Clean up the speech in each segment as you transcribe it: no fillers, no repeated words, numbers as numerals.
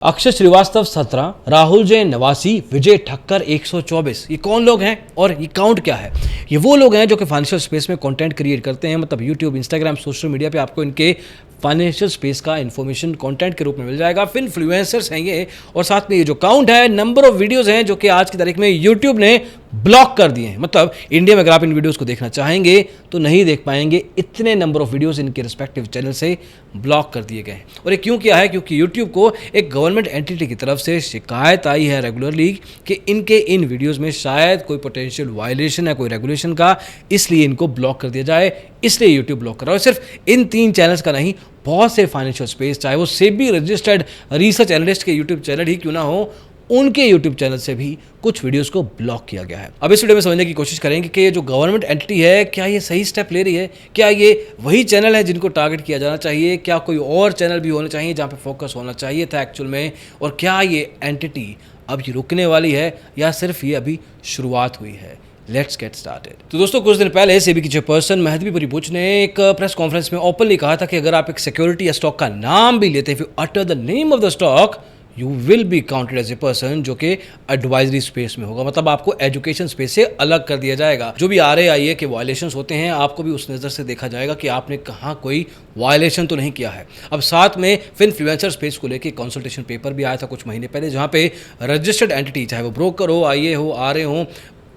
अक्षय श्रीवास्तव 17, राहुल जैन 89, विजय ठक्कर 124। ये कौन लोग हैं और ये काउंट क्या है? ये वो लोग हैं जो कि फाइनेंशियल स्पेस में कंटेंट क्रिएट करते हैं। मतलब यूट्यूब, इंस्टाग्राम, सोशल मीडिया पे आपको इनके फाइनेंशियल स्पेस का इन्फॉर्मेशन कंटेंट के रूप में मिल जाएगा। फिर इन्फ्लुएंसर्स हैं ये, और साथ में ये जो काउंट है, नंबर ऑफ वीडियोस हैं जो कि आज की तारीख में यूट्यूब ने ब्लॉक कर दिए हैं। मतलब इंडिया में अगर आप इन वीडियोस को देखना चाहेंगे तो नहीं देख पाएंगे, इतने नंबर ऑफ वीडियोस इनके रिस्पेक्टिव चैनल से ब्लॉक कर दिए गए हैं। और ये क्यों किया है? क्योंकि यूट्यूब को एक गवर्नमेंट एंटिटी की तरफ से शिकायत आई है रेगुलरली कि इनके इन वीडियोस में शायद कोई पोटेंशियल वायलेशन है कोई रेगुलेशन का, इसलिए इनको ब्लॉक कर दिया जाए। इसलिए यूट्यूब ब्लॉक कर रहा है। और सिर्फ इन 3 चैनल्स का नहीं, बहुत से फाइनेंशियल स्पेस, चाहे वो सेबी रजिस्टर्ड रिसर्च एनालिस्ट के यूट्यूब चैनल ही क्यों ना हो, उनके यूट्यूब चैनल से भी कुछ वीडियोस को ब्लॉक किया गया है। अब इस वीडियो में समझने की कोशिश करेंगे कि ये जो गवर्नमेंट एंटिटी है, क्या ये सही स्टेप ले रही है? क्या ये वही चैनल है जिनको टारगेट किया जाना चाहिए? क्या कोई और चैनल भी होने चाहिए जहाँ पे फोकस होना चाहिए था एक्चुअल में? और क्या ये एंटिटी अब ये रुकने वाली है या सिर्फ ये अभी शुरुआत हुई है? Let's get started. तो दोस्तों, कुछ दिन पहले सेबी की चेयरपर्सन महदबी बुच ने एक प्रेस कॉन्फ्रेंस में ओपनली कहा था कि अगर आप एक सिक्योरिटी या स्टॉक का नाम भी लेते हैं, if you utter the name of the stock, you will be counted as a person जो कि एडवाइजरी स्पेस में होगा। मतलब आपको एजुकेशन स्पेस से अलग कर दिया जाएगा। जो भी RAIA के वायलेशंस होते हैं, आपको भी उस नज़र से देखा जाएगा कि आपने कहाँ कोई वायलेशन तो नहीं किया है। अब साथ में फिर इन्फ्लुएंसर स्पेस को लेकर कंसल्टेशन पेपर भी आया था कुछ महीने पहले, जहाँ पे रजिस्टर्ड एंटिटी, चाहे वो ब्रोकर हो, IA हो, RA हो,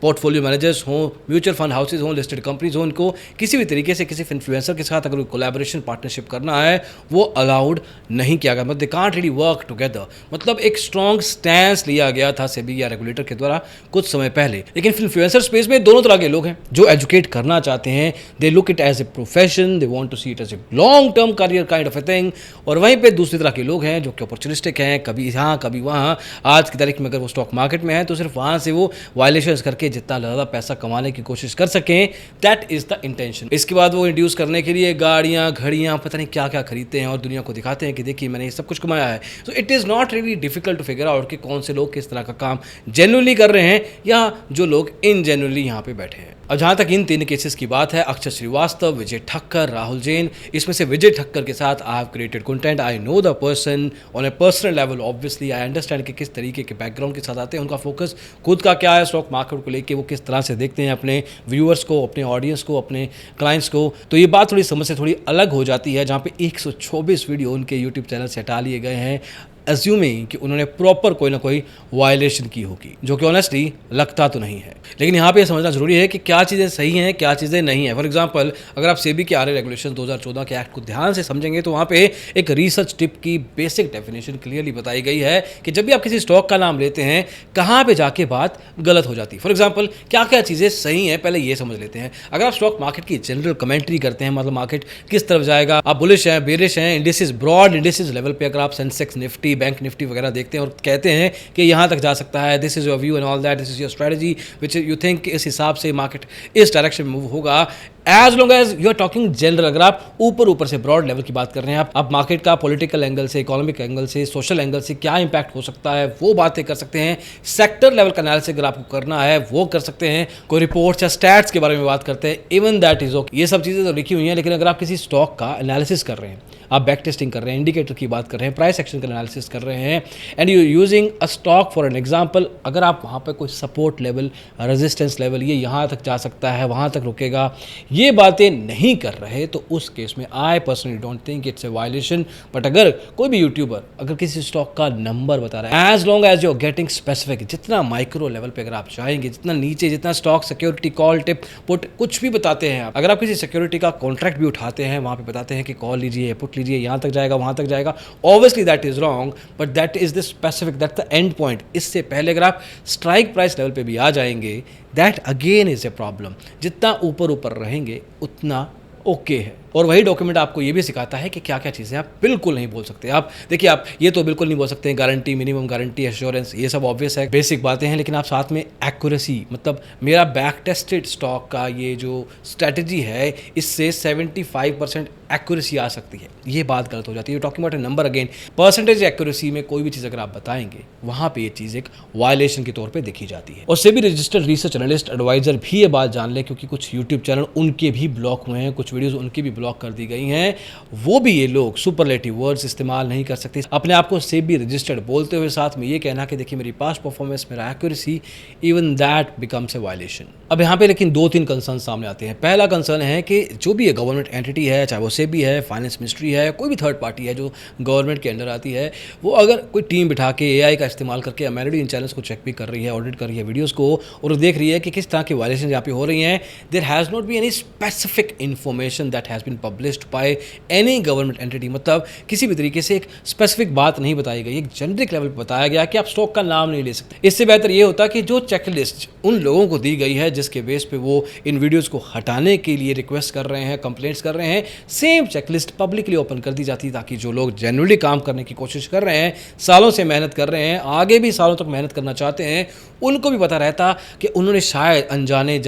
पोर्टफोलियो मैनेजर्स हों, म्यूचुअल फंड हाउसेज हों, लिस्टेड कंपनीज हों, इनको किसी भी तरीके से किसी इन्फ्लुएंसर के साथ अगर कोलैबोरेशन, पार्टनरशिप करना है, वो अलाउड नहीं किया गया। मतलब they can't really work together. मतलब एक स्ट्रॉन्ग स्टैंस लिया गया था सेबी या रेगुलेटर के द्वारा कुछ समय पहले। लेकिन इन्फ्लुएंसर स्पेस में दोनों तरह के लोग हैं जो एजुकेट करना चाहते हैं। They look it as a profession, they want to see it as a long term career kind of a thing. और वहीं पर दूसरी तरह के लोग हैं जो कि अपॉर्चुनिस्टिक हैं, कभी यहाँ कभी वहाँ। आज की तारीख में अगर वो स्टॉक मार्केट में है तो सिर्फ वहाँ से वो वायलेशन करके जितना ज़्यादा पैसा कमाने की कोशिश कर सकें, दैट इज द इंटेंशन। इसके बाद वो इंड्यूस करने के लिए गाड़ियां, घड़ियां, पता नहीं क्या क्या खरीदते हैं और दुनिया को दिखाते हैं कि देखिए मैंने ये सब कुछ कमाया है। So it is not really difficult to figure out कि कौन से लोग किस तरह का काम जेन्युइनली कर रहे हैं या जो लोग इनजेन्युइनली यहाँ पे बैठे हैं। अब जहाँ तक इन 3 केसेस की बात है, अक्षय श्रीवास्तव, विजय ठक्कर, राहुल जैन, इसमें से विजय ठक्कर के साथ I have created content, I know the person on A personal level, obviously I understand कि किस तरीके के बैकग्राउंड के साथ आते हैं, उनका फोकस खुद का क्या है स्टॉक मार्केट को लेके, वो किस तरह से देखते हैं अपने व्यूअर्स को, अपने ऑडियंस को, अपने क्लाइंट्स को। तो ये बात थोड़ी समझ से थोड़ी अलग हो जाती है, जहाँ पे 124 वीडियो उनके यूट्यूब चैनल से हटा लिए गए हैं, एज्यूमिंग कि उन्होंने प्रॉपर कोई ना कोई वायलेशन की होगी, जो कि ऑनेस्टली लगता तो नहीं है। लेकिन यहाँ पे समझना जरूरी है कि क्या चीज़ें सही हैं, क्या चीज़ें नहीं हैं। फॉर एग्जांपल, अगर आप सेबी के RA रेगुलेशन 2014 के एक्ट को ध्यान से समझेंगे तो वहाँ पे एक रिसर्च टिप की बेसिक डेफिनेशन क्लियरली बताई गई है कि जब भी आप किसी स्टॉक का नाम लेते हैं, कहाँ पर जाके बात गलत हो जाती है। फॉर एग्जाम्पल, क्या क्या चीज़ें सही हैं, पहले ये समझ लेते हैं। अगर आप स्टॉक मार्केट की जनरल कमेंट्री करते हैं, मतलब मार्केट किस तरफ जाएगा, आप बुलिश हैं, बेरिश हैं, इंडिसेस, ब्रॉड इंडिसेस लेवल पे अगर आप सेंसेक्स, निफ्टी, बैंक निफ्टी वगैरह देखते हैं और कहते हैं कि यहाँ तक जा सकता है, this is your view and all that, this is your strategy which you think इस हिसाब से मार्केट इस डायरेक्शन में मूव होगा, as long as you are talking general. अगर आप ऊपर से ब्रॉड लेवल की बात कर रहे हैं, आप मार्केट का पॉलिटिकल एंगल से, इकोनॉमिक एंगल से, सोशल एंगल से क्या इंपैक्ट हो सकता है वो बातें कर सकते हैं। सेक्टर लेवल का एनालिसिस अगर आपको करना है वो कर सकते हैं। कोई रिपोर्ट्स या स्टैट्स के बारे में बात करते हैं, इवन दैट इज ओके। ये सब चीज़ें तो लिखी हुई हैं। लेकिन अगर आप किसी स्टॉक का एनालिसिस कर रहे हैं, आप बैक टेस्टिंग कर रहे हैं, इंडिकेटर की बात कर रहे हैं, प्राइस एक्शन का एनालिसिस कर रहे हैं, and you using a stock for an example, अगर आप वहाँ पे कोई सपोर्ट लेवल, रेजिस्टेंस लेवल, ये यहाँ तक जा सकता है, वहाँ तक रुकेगा, ये बातें नहीं कर रहे, तो उस केस में I personally don't think it's a violation. But अगर कोई भी यूट्यूबर अगर किसी स्टॉक का नंबर बता रहा है, as long as you are getting specific, जितना माइक्रो लेवल पे अगर आप जाएंगे, जितना नीचे, जितना stock, security, call, tip, put, कुछ भी बताते हैं आप, अगर आप किसी सिक्योरिटी का कॉन्ट्रैक्ट भी उठाते हैं, वहाँ पे बताते हैं कि कॉल लीजिए, पुट लीजिए, यहाँ तक जाएगा, वहाँ तक जाएगा, obviously that is wrong, but that is the specific, that the end point. इससे पहले अगर आप स्ट्राइक प्राइस लेवल पे भी आ जाएंगे, that again is a problem. जितना ऊपर रहेंगे उतना ओके है। और वही डॉक्यूमेंट आपको ये भी सिखाता है कि क्या क्या चीज़ें आप बिल्कुल नहीं बोल सकते। आप देखिए, आप ये तो बिल्कुल नहीं बोल सकते हैं गारंटी, मिनिमम गारंटी, एश्योरेंस, ये सब ऑब्वियस है, बेसिक बातें हैं। लेकिन आप साथ में एक्यूरेसी, मतलब मेरा बैक टेस्टेड स्टॉक का ये जो स्ट्रैटेजी है, इससे 75% एक्यूरेसी आ सकती है, ये बात गलत हो जाती है। Talking about A number again, percentage accuracy में कोई भी चीज़ अगर आप बताएंगे, वहाँ पे ये चीज़ एक वायलेशन के तौर पे देखी जाती है। और SEBI registered research analyst advisor भी ये बात जान ले, क्योंकि कुछ यूट्यूब चैनल उनके भी ब्लॉक हुए हैं, कुछ वीडियोज़ उनके भी ब्लॉक कर दी गई हैं, वो भी ये लोग सुपरलेटिव वर्ड्स इस्तेमाल नहीं कर सकते, अपने आप को सेबी रजिस्टर्ड बोलते हुए साथ में ये कहना कि देखिए मेरी पास्ट परफॉर्मेंस, मेरा accuracy, even that becomes a violation. अब यहाँ पे लेकिन 2-3 कंसर्न सामने आते हैं। पहला कंसर्न है कि जो भी ये गवर्नमेंट एंटिटी है, चाहे वो सेबी है, फाइनेंस मिनिस्ट्री है, कोई भी थर्ड पार्टी है जो गवर्नमेंट के अंडर आती है, वो अगर कोई टीम बिठा के एआई का इस्तेमाल करके अमेरिडी इन चैनल्स को चेक भी कर रही है, ऑडिट कर रही है वीडियोस को, और देख रही है कि किस तरह की वायलेशन यहाँ पे हो रही हैं, there has not be any specific information that has been published by any government entity. मतलब किसी भी तरीके से एक स्पेसिफिक बात नहीं बताई गई, एक जेनरिक लेवल पर बताया गया कि आप स्टॉक का नाम नहीं ले सकते। इससे बेहतर ये होता कि जो चेकलिस्ट उन लोगों को दी गई है जिसके बेस पे वो इन वीडियोस को हटाने के लिए रिक्वेस्ट कर रहे हैं, कंप्लेंट्स कर रहे हैं, सेम चेकलिस्ट पब्लिकली ओपन कर दी जाती, ताकि जो लोग जेन्युइनली काम करने की कोशिश कर रहे हैं, सालों से मेहनत कर रहे हैं, आगे भी सालों तक मेहनत करना चाहते हैं, उनको भी पता रहता कि उन्होंने शायद अनजाने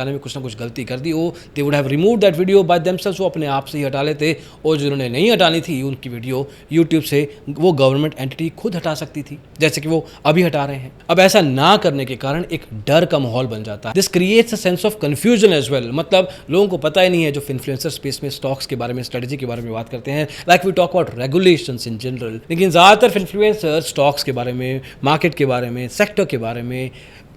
में कुछ ना कुछ गलती कर दी हो। They would have remove that video by themselves, वो अपने आप से ही हटा लेते, और जिन्होंने नहीं हटानी थी उनकी वीडियो यूट्यूब से वो गवर्नमेंट एंटिटी खुद हटा सकती थी, जैसे कि वो अभी हटा रहे हैं। अब ऐसा ना करने के कारण एक डर का माहौल बन जाता है। This creates a sense of confusion as well. मतलब लोगों को पता ही नहीं है, जो इन्फ्लुएंसर स्पेस में स्टॉक्स के बारे में, स्ट्रेटजी के बारे में बात करते हैं, like we talk about regulations in general, लेकिन ज़्यादातर इन्फ्लुएंसर स्टॉक्स के बारे में, मार्केट के बारे में, सेक्टर के बारे में,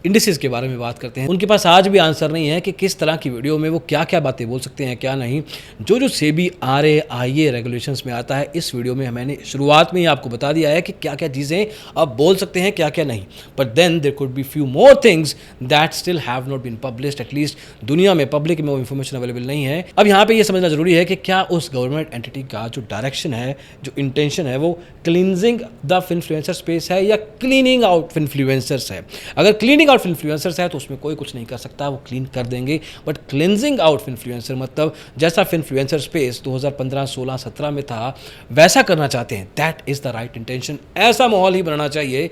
इंडिसेस के बारे में बात करते हैं। उनके पास आज भी आंसर नहीं है कि किस तरह की वीडियो में वो क्या क्या बातें बोल सकते हैं, क्या नहीं। जो सेबी RA रेगुलेशंस में आता है, इस वीडियो में मैंने शुरुआत में ही आपको बता दिया है कि क्या क्या चीज़ें आप बोल सकते हैं, क्या क्या नहीं। But then there could be few more things that still have not been published, at least दुनिया में, पब्लिक में वो इन्फॉर्मेशन अवेलेबल नहीं है। अब यहाँ पे ये समझना जरूरी है कि क्या उस गवर्नमेंट एंटिटी का जो डायरेक्शन है, जो इंटेंशन है, वो क्लींजिंग द इन्फ्लुएंसर स्पेस है या क्लीनिंग आउट इन्फ्लुएंसर्स है। अगर क्लीनिंग आउट इन्फ्लुएंसर्स है तो उसमें कोई कुछ नहीं कर सकता, वो क्लीन कर देंगे। बट क्लिनजिंग आउट इन्फ्लुएंसर, मतलब जैसा इन्फ्लुएंसर स्पेस 2015, 16, 17 में था, वैसा करना चाहते हैं। That is the right intention. ऐसा माहौल ही बनाना चाहिए,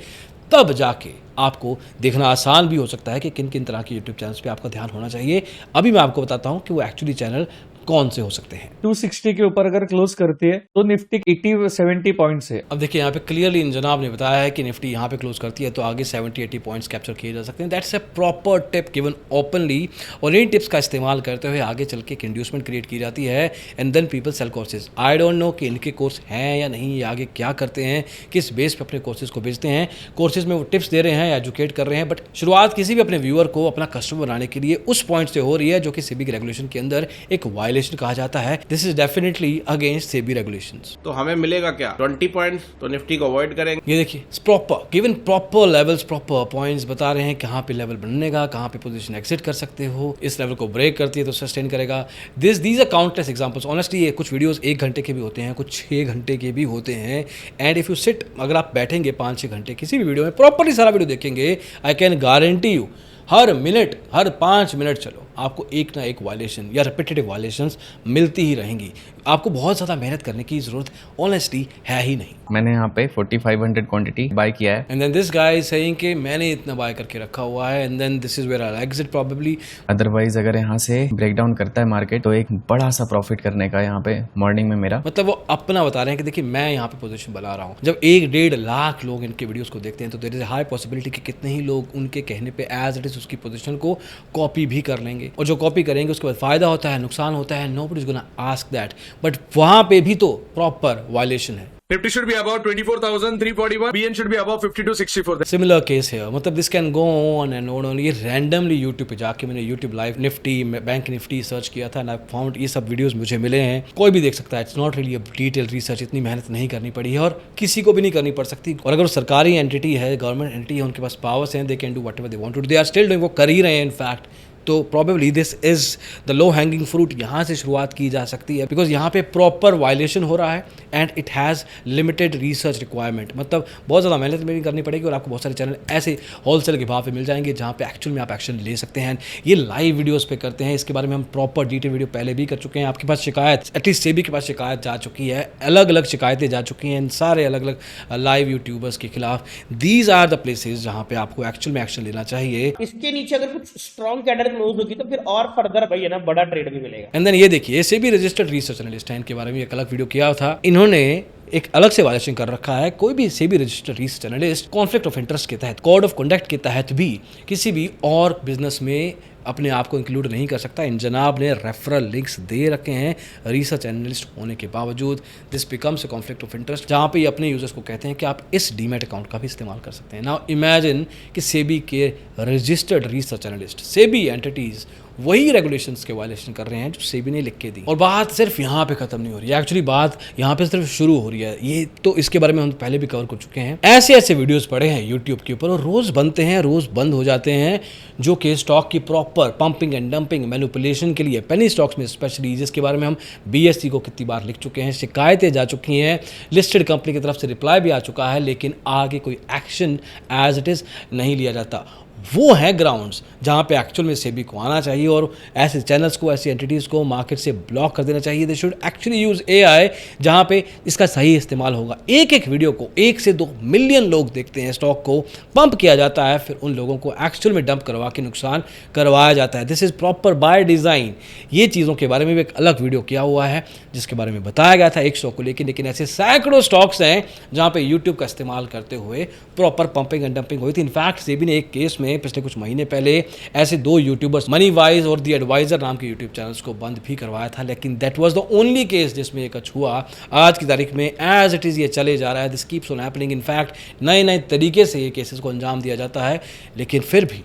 तब जाके आपको देखना आसान भी हो सकता है कि किन किन तरह के यूट्यूब चैनल्स पे आपका ध्यान होना चाहिए। अभी मैं आपको बताता हूं कि वो एक्चुअली चैनल कौन से हो सकते हैं। 260 के ऊपर अगर क्लोज करती है तो निफ्टी 80-70 पॉइंट्स है। अब देखिए यहाँ पे क्लियरली जनाब ने बताया है कि निफ्टी यहाँ पे क्लोज करती है तो आगे 70-80 पॉइंट्स कैप्चर किए जा सकते हैं। That's a proper tip given openly, और इन टिप्स का इस्तेमाल करते हुए आगे चल के एक इंड्यूसमेंट क्रिएट की जाती है, and then people sell courses. I don't know कि इनके कोर्स हैं या नहीं, या आगे क्या करते हैं, किस बेस पे अपने कोर्सेज को बेचते हैं। कोर्सेज में वो टिप्स दे रहे हैं, एजुकेट कर रहे हैं, बट शुरुआत किसी भी अपने व्यूअर को अपना कस्टमर बनाने के लिए उस पॉइंट से हो रही है जो कि सेबी के रेगुलेशन के अंदर एक वायलेशन कहा जाता है। This is definitely against SEBI regulations. तो हमें मिलेगा क्या? 20 पॉइंट्स, तो निफ्टी को अवॉइड करेंगे। ये देखिए proper given, proper levels, proper points बता रहे हैं कहाँ पे लेवल बनने का, कहाँ पे पोजीशन एग्जिट कर सकते हो। इस लेवल को ब्रेक करती है तो सस्टेन करेगा। These are countless examples. Honestly ये कुछ वीडियोस 1 घंटे के भी होते हैं, कुछ 6 घंटे के भी होते हैं, एंड इफ यू सिट, अगर आप बैठेंगे 5-6 घंटे किसी भी वीडियो में, प्रॉपरली सारा वीडियो देखेंगे, I can guarantee you her minute, her 5 minute चलो आपको एक ना एक वायलेशन या रिपीटेटिव वायलेशंस मिलती ही रहेंगी। आपको बहुत ज़्यादा मेहनत करने की ज़रूरत ऑनेस्टली है ही नहीं। मैंने यहाँ पे 4500 क्वांटिटी बाय किया है, and then this guy is saying कि मैंने इतना बाय करके रखा हुआ है, and then this is where I exit probably. Otherwise अगर यहाँ से ब्रेकडाउन करता है मार्केट तो एक बड़ा सा प्रॉफिट करने का यहाँ पे मॉर्निंग में मेरा। मतलब वो अपना बता रहे हैं कि देखिए मैं यहाँ पे पोजीशन बना रहा हूँ। जब 1-1.5 लाख लोग इनके वीडियोस को देखते हैं तो देयर इज हाई पॉसिबिलिटी कि कितने ही लोग उनके कहने पे एज इट इज उसकी पोजीशन को कॉपी भी कर लेंगे, और जो कॉपी करेंगे उसके बाद फायदा होता है, नुकसान होता है, nobody is gonna ask that. But वहां पे भी तो प्रॉपर वायलेशन है। Nifty should be about 24,341. BN should be above 50 to 64. Similar case है, मतलब this can go on and on. ये रैंडमली यूट्यूब पे जाके मैंने YouTube live Nifty, bank Nifty search किया था, एंड आई फाउंड ये सब वीडियोस मुझे मिले हैं। कोई भी देख सकता है, it's not really a detail research, इतनी मेहनत नहीं करनी पड़ी है और किसी को भी नहीं करनी पड़ सकती। और अगर वो सरकारी एंटिटी है, गवर्नमेंट एंटिटी है, उनके पास पावर्स हैं, they can do whatever they want to do, they are still doing, वो कर ही रहे हैं इनफैक्ट। तो probably this is the low hanging fruit, यहाँ से शुरुआत की जा सकती है, बिकॉज यहाँ पे प्रॉपर वायलेशन हो रहा है and it has limited research requirement. मतलब बहुत ज़्यादा मेहनत नहीं करनी पड़ेगी और आपको बहुत सारे चैनल ऐसे होलसेल के भाव पे मिल जाएंगे जहाँ पे एक्चुअल में आप एक्शन ले सकते हैं। ये लाइव वीडियोस पे करते हैं, इसके बारे में हम प्रॉपर डिटेल वीडियो पहले भी कर चुके हैं। आपके पास शिकायत, एटलीस्ट सेबी के पास शिकायत जा चुकी है, अलग अलग शिकायतें जा चुकी हैं इन सारे अलग अलग लाइव यूट्यूबर्स के खिलाफ। दीज आर द प्लेसेज जहाँ पे आपको एक्चुअल में एक्शन लेना चाहिए। इसके नीचे अगर कुछ स्ट्रॉन्ग कैंडल क्लोज होगी तो फिर और फर्दर भाई है ना बड़ा ट्रेड भी मिलेगा। एंड देन ये देखिए सेबी रजिस्टर्ड रिसर्च एनालिस्ट है, इनके बारे में एक अलग वीडियो किया था। इन्होंने एक अलग से वायलेशन कर रखा है। कोई भी SEBI registered research analyst conflict of interest के तहत, कोड ऑफ कंडक्ट के तहत भी किसी भी और बिजनेस में अपने आप को इंक्लूड नहीं कर सकता। इन जनाब ने रेफरल लिंक्स दे रखे हैं रिसर्च एनालिस्ट होने के बावजूद। This becomes a conflict of interest, जहाँ पे ये अपने यूजर्स को कहते हैं कि आप इस डीमैट अकाउंट का भी इस्तेमाल कर सकते हैं। नाउ इमेजिन कि सेबी के registered research analyst, SEBI entities वही रेगुलेशंस के वायलेशन कर रहे हैं जो सेबी ने लिख के दी। और बात सिर्फ यहाँ पे खत्म नहीं हो रही है, एक्चुअली बात यहाँ पे सिर्फ शुरू हो रही है। ये तो इसके बारे में हम पहले भी कवर कर चुके हैं। ऐसे ऐसे वीडियोस पड़े हैं यूट्यूब के ऊपर और रोज बनते हैं, रोज बंद हो जाते हैं, जो कि स्टॉक की proper pumping and dumping manipulation के लिए, पेनी स्टॉक्स में स्पेशली, जिसके बारे में हम BSE को कितनी बार लिख चुके हैं, शिकायतें जा चुकी हैं, लिस्टेड कंपनी की तरफ से रिप्लाई भी आ चुका है, लेकिन आगे कोई एक्शन एज इट इज़ नहीं लिया जाता। वो है ग्राउंड्स जहाँ पे एक्चुअल में सेबी को आना चाहिए और ऐसे चैनल्स को, ऐसी एंटिटीज़ को मार्केट से ब्लॉक कर देना चाहिए। They should actually use AI जहाँ पे इसका सही इस्तेमाल होगा। एक एक वीडियो को 1 से 2 मिलियन लोग देखते हैं, स्टॉक को पंप किया जाता है, फिर उन लोगों को एक्चुअल में डंप करवा के नुकसान करवाया जाता है। This is proper by design. ये चीज़ों के बारे में भी एक अलग वीडियो किया हुआ है जिसके बारे में बताया गया था एक स्टॉक को लेकिन ऐसे सैकड़ों स्टॉक्स हैं जहाँ पे यूट्यूब का इस्तेमाल करते हुए प्रॉपर पंपिंग एंड डंपिंग हुई थी। इनफैक्ट सेबी ने एक केस में पिछले कुछ महीने पहले ऐसे 2 यूट्यूबर्स, मनी वाइज और दी एडवाइजर नाम के यूट्यूब चैनल्स को बंद भी करवाया था, लेकिन that was the only case जिसमें ये कच हुआ। आज की तारीख में एज इट इज़ ये चले जा रहा है। This keeps on happening. In fact नए नए तरीके से ये केसेस को अंजाम दिया जाता है, लेकिन फिर भी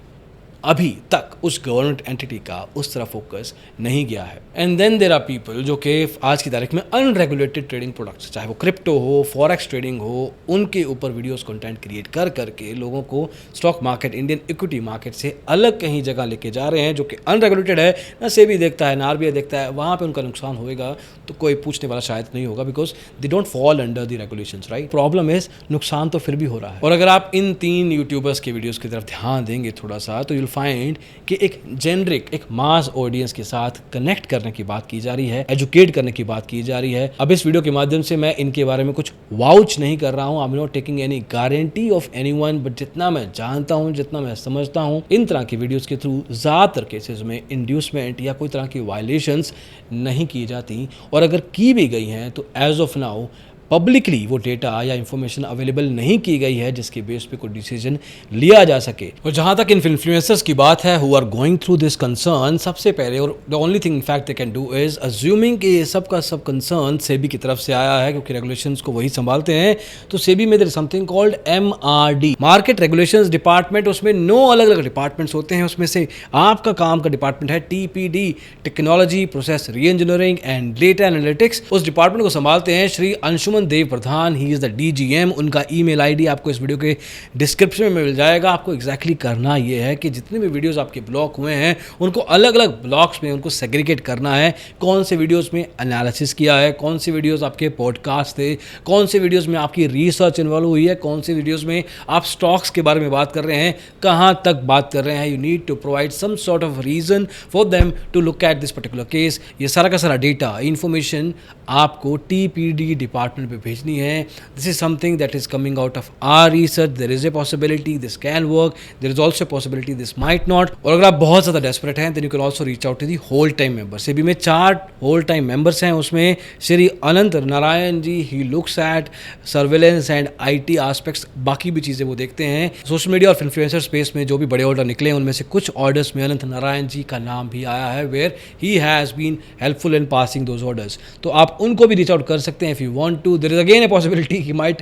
अभी तक उस गवर्नमेंट एंटिटी का उस तरह फोकस नहीं गया है। And then there are people जो कि आज की तारीख में अनरेगुलेटेड ट्रेडिंग प्रोडक्ट्स, चाहे वो क्रिप्टो हो, फॉरेक्स ट्रेडिंग हो, उनके ऊपर वीडियोस कंटेंट क्रिएट कर करके लोगों को stock market, Indian equity market से अलग कहीं जगह लेके जा रहे हैं, जो कि अनरेगुलेटेड है। ना सेबी देखता है, ना RBI देखता है। वहाँ पर उनका नुकसान होएगा तो कोई पूछने वाला शायद नहीं होगा, because they don't fall under the regulations, right. Problem is नुकसान तो फिर भी हो रहा है। और अगर आप इन 3 यूट्यूबर्स के वीडियोज़ की तरफ ध्यान देंगे थोड़ा सा, तो यूल फाइंड कि एक जेनरिक, एक मास ऑडियंस के साथ कनेक्ट करने की बात की जा रही है, एजुकेट करने की बात की जा रही है। अब इस वीडियो के माध्यम से मैं इनके बारे में कुछ वाउच नहीं कर रहा हूं, I am not taking any guarantee of anyone, but जितना मैं जानता हूं, जितना मैं समझता हूं, इन तरह की वीडियोस के थ्रू ज़्यादातर केसेस में इंड्यूसमेंट या कोई तरह की वायलेशंस नहीं की जाती, और अगर की भी गई हैं तो एज ऑफ नाउ पब्लिकली वो डेटा या इंफॉर्मेशन अवेलेबल नहीं की गई है जिसके बेस पे कोई डिसीजन लिया जा सके। और जहाँ तक इन्फ्लुएंसर्स की बात है who are going through this concern, सबसे पहले और the only thing in fact they can do is assuming कि ये सब का सब कंसर्न सेबी की तरफ से आया है, क्योंकि रेगुलेशंस को वही संभालते हैं। तो सेबी में there is something called MRD, market regulations department. उसमें 9 अलग अलग डिपार्टमेंट्स होते हैं। उसमें से आपका काम का डिपार्टमेंट है TPD, टेक्नोलॉजी प्रोसेस री इंजीनियरिंग एंड डेटा एनालिटिक्स। उस डिपार्टमेंट को संभालते हैं श्री अंशुमन देव प्रधान, ही इज द DGM। उनका ईमेल ID आपको इस वीडियो के डिस्क्रिप्शन में मिल जाएगा। आपको एग्जैक्टली करना यह है कि जितने भी वीडियोस आपके ब्लॉक हुए हैं उनको अलग अलग ब्लॉक्स में उनको सेग्रीगेट करना है। कौन से वीडियोस में एनालिसिस किया है, कौन से वीडियोस आपके पॉडकास्ट थे, कौन से वीडियोस में आपकी रिसर्च इन्वॉल्व हुई है, कौन से वीडियोस में आप स्टॉक्स के बारे में बात कर रहे हैं, कहाँ तक बात कर रहे हैं। You need to provide some sort of reason for them to look at this particular case. ये सारा का सारा डेटा, इन्फॉर्मेशन आपको TPD डिपार्टमेंट पे भेजना है। This is something that is coming out of our research. There is a possibility this can work. There is also a possibility this might not. और अगर आप बहुत ज़्यादा desperate हैं, then you can also reach out to the whole time members. SEBI में 4 whole time members हैं। उसमें श्री अनंत Narayan ji, he looks at surveillance and IT aspects, बाकी भी चीज़ें वो देखते हैं। सोशल मीडिया और इन्फ्लुएंसर स्पेस में जो भी बड़े ऑर्डर निकले हैं उनमें से कुछ ऑर्डर्स में अनंत नारायण जी का नाम भी आया है, where he has been helpful in passing those orders. तो आप उनको भी reach out कर सकते हैं if you want to. There is again a possibility he might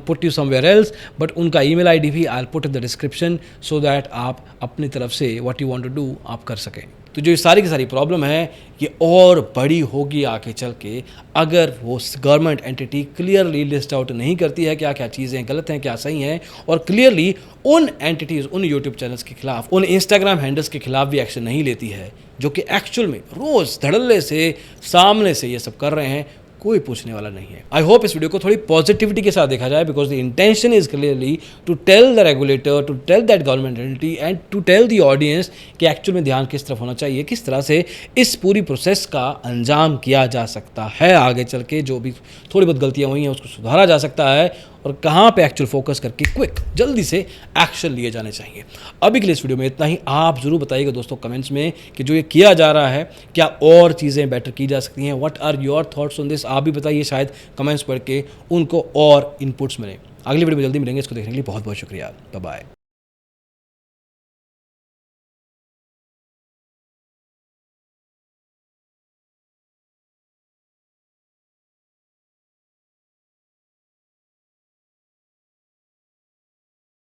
put you somewhere else, but उनका email ID भी I'll put in the description so that आप अपनी तरफ से what you want to do आप कर सकें। तो जो ये सारी की सारी प्रॉब्लम है ये और बड़ी होगी आगे चल के, अगर वो government entity clearly list out नहीं करती है क्या क्या चीज़ें गलत हैं, क्या सही हैं, और क्लियरली उन एंटिटीज़, उन यूट्यूब चैनल्स के खिलाफ, उन इंस्टाग्राम हैंडल्स के खिलाफ भी एक्शन नहीं लेती है, जो कि एक्चुअल में रोज़ धड़ल्ले से सामने से ये सब कर रहे हैं। कोई पूछने वाला नहीं है। आई होप इस वीडियो को थोड़ी पॉजिटिविटी के साथ देखा जाए, because the intention is clearly to tell the regulator, to tell that government entity and to tell the audience कि एक्चुअल में ध्यान किस तरफ होना चाहिए, किस तरह से इस पूरी प्रोसेस का अंजाम किया जा सकता है। आगे चल के जो भी थोड़ी बहुत गलतियां हुई हैं उसको सुधारा जा सकता है, और कहाँ पे एक्चुअल फोकस करके क्विक जल्दी से एक्शन लिए जाने चाहिए। अभी के लिए इस वीडियो में इतना ही। आप जरूर बताइएगा दोस्तों कमेंट्स में कि जो ये किया जा रहा है क्या और चीज़ें बेटर की जा सकती हैं। What are your thoughts on this, आप भी बताइए, शायद कमेंट्स पढ़ के उनको और इनपुट्स मिलें। अगली वीडियो में जल्दी मिलेंगे। इसको देखने के लिए बहुत बहुत शुक्रिया। Bye bye.